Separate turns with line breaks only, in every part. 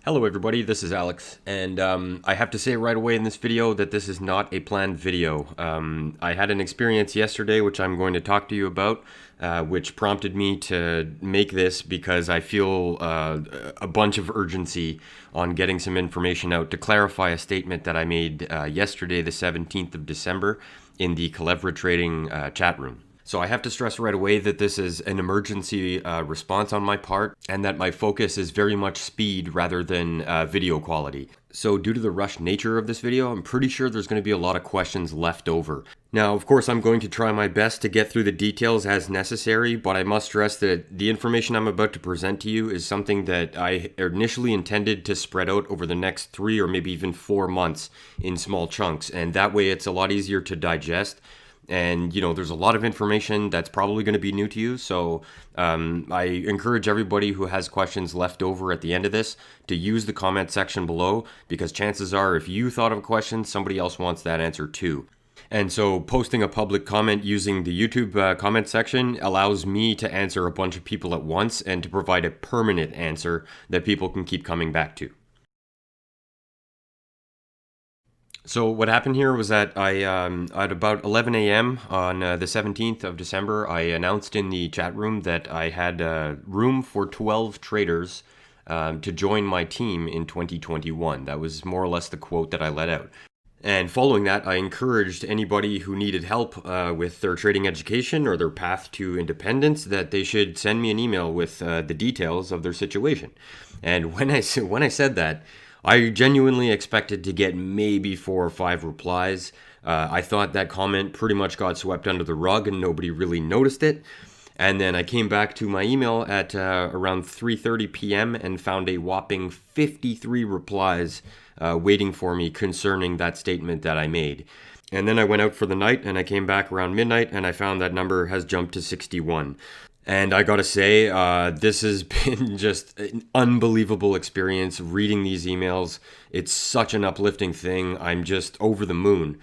Hello everybody, this is Alex, and I have to say right away in this video that this is not a planned video. I had an experience yesterday which I'm going to talk to you about, which prompted me to make this because I feel a bunch of urgency on getting some information out to clarify a statement that I made yesterday, the 17th of December, in the Kalevra Trading chat room. So I have to stress right away that this is an emergency response on my part and that my focus is very much speed rather than video quality. So due to the rushed nature of this video, I'm pretty sure there's going to be a lot of questions left over. Now, of course, I'm going to try my best to get through the details as necessary, but I must stress that the information I'm about to present to you is something that I initially intended to spread out over the next 3 or maybe even 4 months in small chunks, and that way it's a lot easier to digest. And, there's a lot of information that's probably going to be new to you. So I encourage everybody who has questions left over at the end of this to use the comment section below, because chances are if you thought of a question, somebody else wants that answer too. And so posting a public comment using the YouTube comment section allows me to answer a bunch of people at once and to provide a permanent answer that people can keep coming back to. So what happened here was that at about 11 a.m. on the 17th of December, I announced in the chat room that I had room for 12 traders to join my team in 2021. That was more or less the quote that I let out. And following that, I encouraged anybody who needed help with their trading education or their path to independence that they should send me an email with the details of their situation. And when I said that, I genuinely expected to get maybe 4 or 5 replies. I thought that comment pretty much got swept under the rug and nobody really noticed it. And then I came back to my email at around 3:30 p.m. and found a whopping 53 replies waiting for me concerning that statement that I made. And then I went out for the night and I came back around midnight and I found that number has jumped to 61. And I gotta say, this has been just an unbelievable experience reading these emails. It's such an uplifting thing. I'm just over the moon.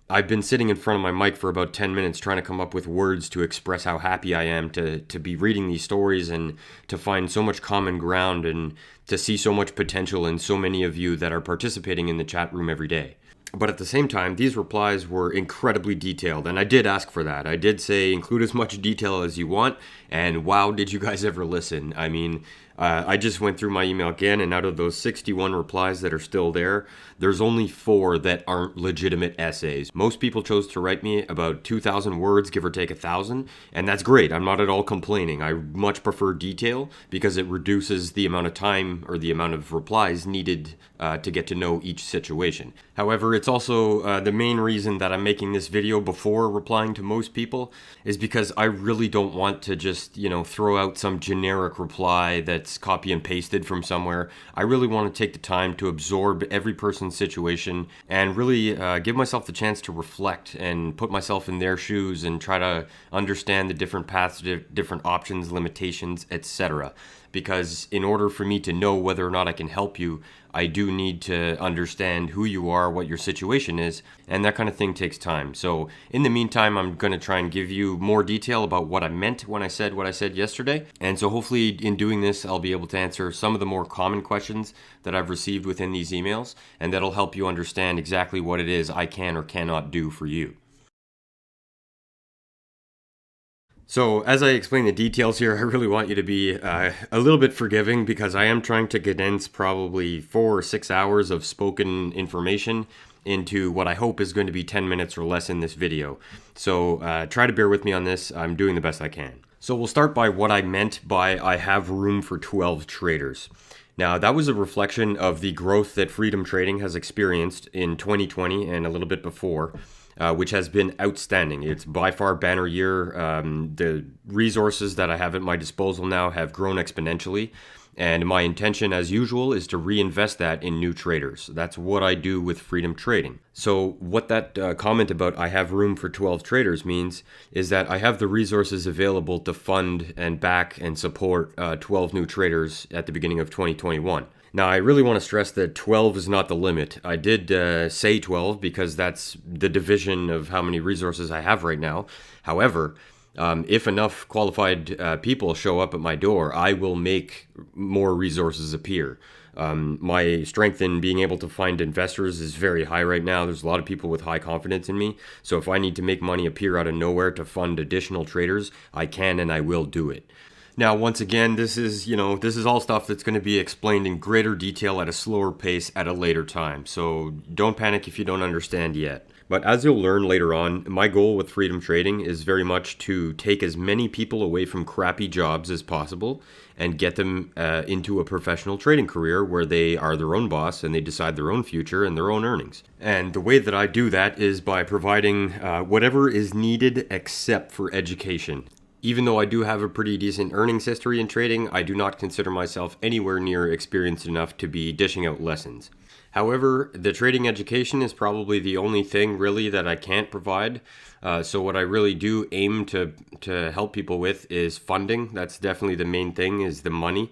I've been sitting in front of my mic for about 10 minutes trying to come up with words to express how happy I am to be reading these stories and to find so much common ground and to see so much potential in so many of you that are participating in the chat room every day. But at the same time, these replies were incredibly detailed, and I did ask for that. I did say include as much detail as you want, and wow, did you guys ever listen? I mean, I just went through my email again, and out of those 61 replies that are still there, there's only 4 that aren't legitimate essays. Most people chose to write me about 2,000 words, give or take 1,000, and that's great. I'm not at all complaining. I much prefer detail because it reduces the amount of time or the amount of replies needed to get to know each situation. However, it's also the main reason that I'm making this video before replying to most people is because I really don't want to just, throw out some generic reply that's copy and pasted from somewhere. I really want to take the time to absorb every person's situation and really give myself the chance to reflect and put myself in their shoes and try to understand the different paths, different options, limitations, etc. Because in order for me to know whether or not I can help you, I do need to understand who you are, what your situation is, and that kind of thing takes time. So in the meantime, I'm going to try and give you more detail about what I meant when I said what I said yesterday. And so hopefully in doing this, I'll be able to answer some of the more common questions that I've received within these emails, and that'll help you understand exactly what it is I can or cannot do for you. So as I explain the details here, I really want you to be a little bit forgiving because I am trying to condense probably 4 or 6 hours of spoken information into what I hope is going to be 10 minutes or less in this video. So try to bear with me on this. I'm doing the best I can. So we'll start by what I meant by I have room for 12 traders. Now, that was a reflection of the growth that Freedom Trading has experienced in 2020 and a little bit before. Which has been outstanding. It's by far banner year. The resources that I have at my disposal now have grown exponentially, and my intention, as usual, is to reinvest that in new traders. That's what I do with Freedom Trading. So what that comment about I have room for 12 traders means is that I have the resources available to fund and back and support 12 new traders at the beginning of 2021. Now, I really want to stress that 12 is not the limit. I did say 12 because that's the division of how many resources I have right now. However, if enough qualified people show up at my door, I will make more resources appear. My strength in being able to find investors is very high right now. There's a lot of people with high confidence in me. So if I need to make money appear out of nowhere to fund additional traders, I can and I will do it. Now, once again, this is all stuff that's going to be explained in greater detail at a slower pace at a later time. So don't panic if you don't understand yet. But as you'll learn later on, my goal with Freedom Trading is very much to take as many people away from crappy jobs as possible and get them into a professional trading career where they are their own boss and they decide their own future and their own earnings. And the way that I do that is by providing whatever is needed except for education. Even though I do have a pretty decent earnings history in trading, I do not consider myself anywhere near experienced enough to be dishing out lessons. However, the trading education is probably the only thing really that I can't provide. So what I really do aim to help people with is funding. That's definitely the main thing, is the money.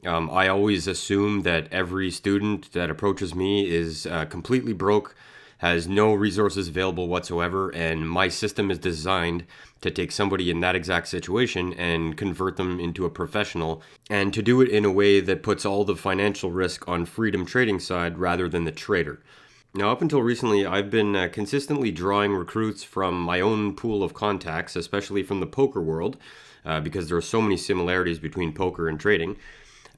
I always assume that every student that approaches me is completely broke, has no resources available whatsoever, and my system is designed to take somebody in that exact situation and convert them into a professional, and to do it in a way that puts all the financial risk on Freedom Trading side rather than the trader. Now, up until recently, I've been consistently drawing recruits from my own pool of contacts, especially from the poker world, because there are so many similarities between poker and trading.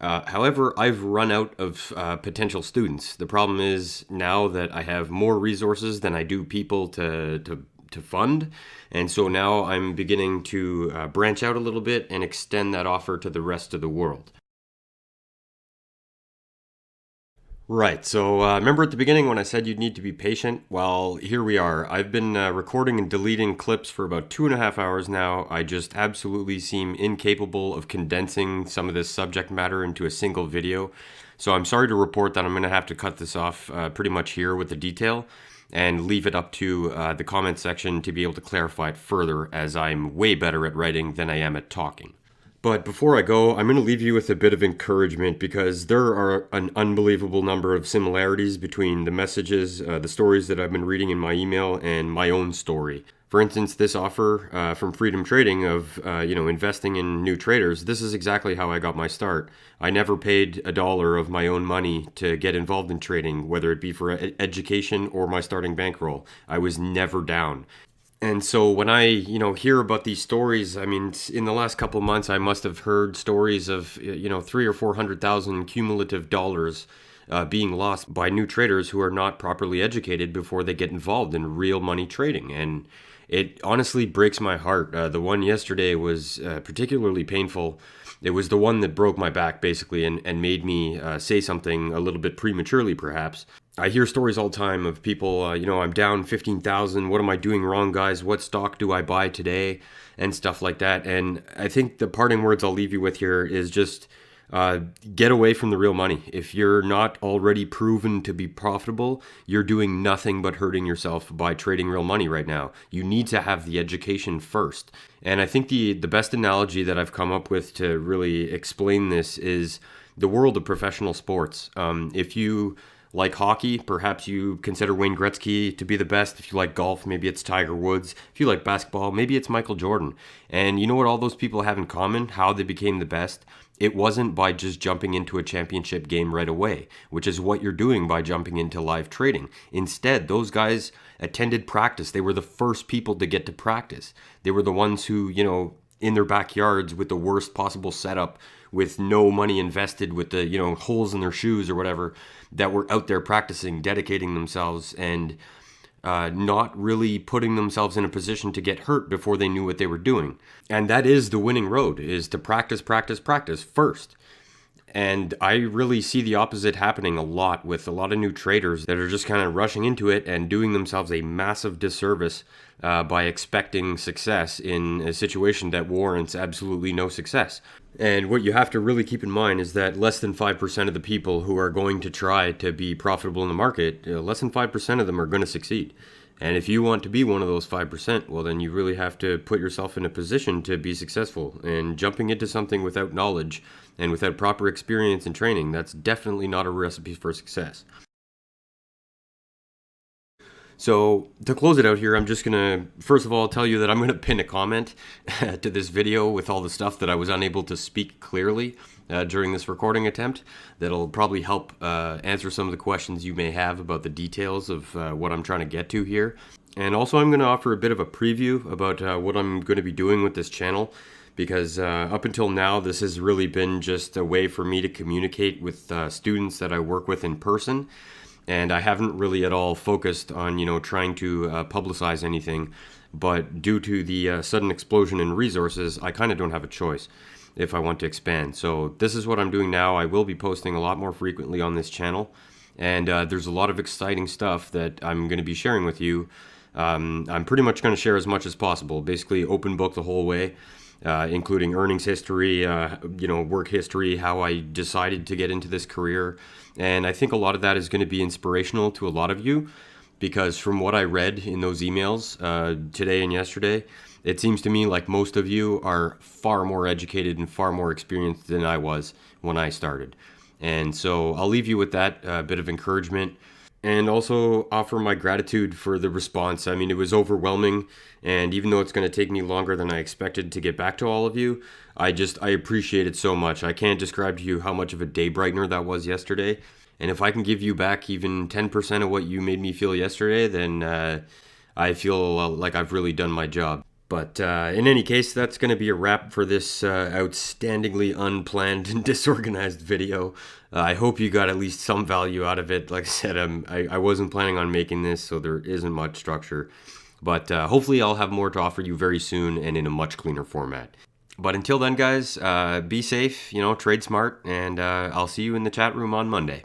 However, I've run out of potential students. The problem is now that I have more resources than I do people to fund, and so now I'm beginning to branch out a little bit and extend that offer to the rest of the world. Right. So remember at the beginning when I said you'd need to be patient? Well, here we are. I've been recording and deleting clips for about 2.5 hours now. I just absolutely seem incapable of condensing some of this subject matter into a single video. So I'm sorry to report that I'm going to have to cut this off pretty much here with the detail and leave it up to the comment section to be able to clarify it further, as I'm way better at writing than I am at talking. But before I go, I'm going to leave you with a bit of encouragement, because there are an unbelievable number of similarities between the messages, the stories that I've been reading in my email, and my own story. For instance, this offer from Freedom Trading of investing in new traders, this is exactly how I got my start. I never paid a dollar of my own money to get involved in trading, whether it be for education or my starting bankroll. I was never down. And so when I, hear about these stories, I mean, in the last couple of months, I must have heard stories of, three or 400,000 cumulative dollars being lost by new traders who are not properly educated before they get involved in real money trading. And it honestly breaks my heart. The one yesterday was particularly painful. It was the one that broke my back, basically, and made me say something a little bit prematurely, perhaps. I hear stories all the time of people, I'm down 15,000. What am I doing wrong, guys? What stock do I buy today? And stuff like that. And I think the parting words I'll leave you with here is just get away from the real money. If you're not already proven to be profitable, you're doing nothing but hurting yourself by trading real money right now. You need to have the education first. And I think the best analogy that I've come up with to really explain this is the world of professional sports. If you like hockey, perhaps you consider Wayne Gretzky to be the best. If you like golf, maybe it's Tiger Woods. If you like basketball, maybe it's Michael Jordan. And you know what all those people have in common? How they became the best? It wasn't by just jumping into a championship game right away, which is what you're doing by jumping into live trading. Instead, those guys attended practice. They were the first people to get to practice. They were the ones who, in their backyards with the worst possible setup, with no money invested, with the holes in their shoes or whatever, that were out there practicing, dedicating themselves, and not really putting themselves in a position to get hurt before they knew what they were doing. And that is the winning road, is to practice first. And I really see the opposite happening a lot with a lot of new traders that are just kind of rushing into it and doing themselves a massive disservice by expecting success in a situation that warrants absolutely no success. And what you have to really keep in mind is that less than 5% of the people who are going to try to be profitable in the market, less than 5% of them are going to succeed. And if you want to be one of those 5%, well, then you really have to put yourself in a position to be successful. And jumping into something without knowledge and without proper experience and training, that's definitely not a recipe for success. So to close it out here, I'm just gonna first of all tell you that I'm gonna pin a comment to this video with all the stuff that I was unable to speak clearly during this recording attempt. That'll probably help answer some of the questions you may have about the details of what I'm trying to get to here. And also, I'm gonna offer a bit of a preview about what I'm gonna be doing with this channel, because up until now, this has really been just a way for me to communicate with students that I work with in person. And I haven't really at all focused on, trying to publicize anything. But due to the sudden explosion in resources, I kind of don't have a choice if I want to expand. So this is what I'm doing now. I will be posting a lot more frequently on this channel. And there's a lot of exciting stuff that I'm going to be sharing with you. I'm pretty much going to share as much as possible, basically open book the whole way. Including earnings history, work history, how I decided to get into this career. And I think a lot of that is going to be inspirational to a lot of you, because from what I read in those emails today and yesterday, it seems to me like most of you are far more educated and far more experienced than I was when I started. And so I'll leave you with that bit of encouragement, and also offer my gratitude for the response. I mean, it was overwhelming, and even though it's going to take me longer than I expected to get back to all of you, I appreciate it so much. I can't describe to you how much of a day brightener that was yesterday. And if I can give you back even 10% of what you made me feel yesterday, then I feel like I've really done my job. But in any case, that's going to be a wrap for this outstandingly unplanned and disorganized video. I hope you got at least some value out of it. Like I said, I wasn't planning on making this, so there isn't much structure. But hopefully I'll have more to offer you very soon and in a much cleaner format. But until then, guys, be safe, trade smart, and I'll see you in the chat room on Monday.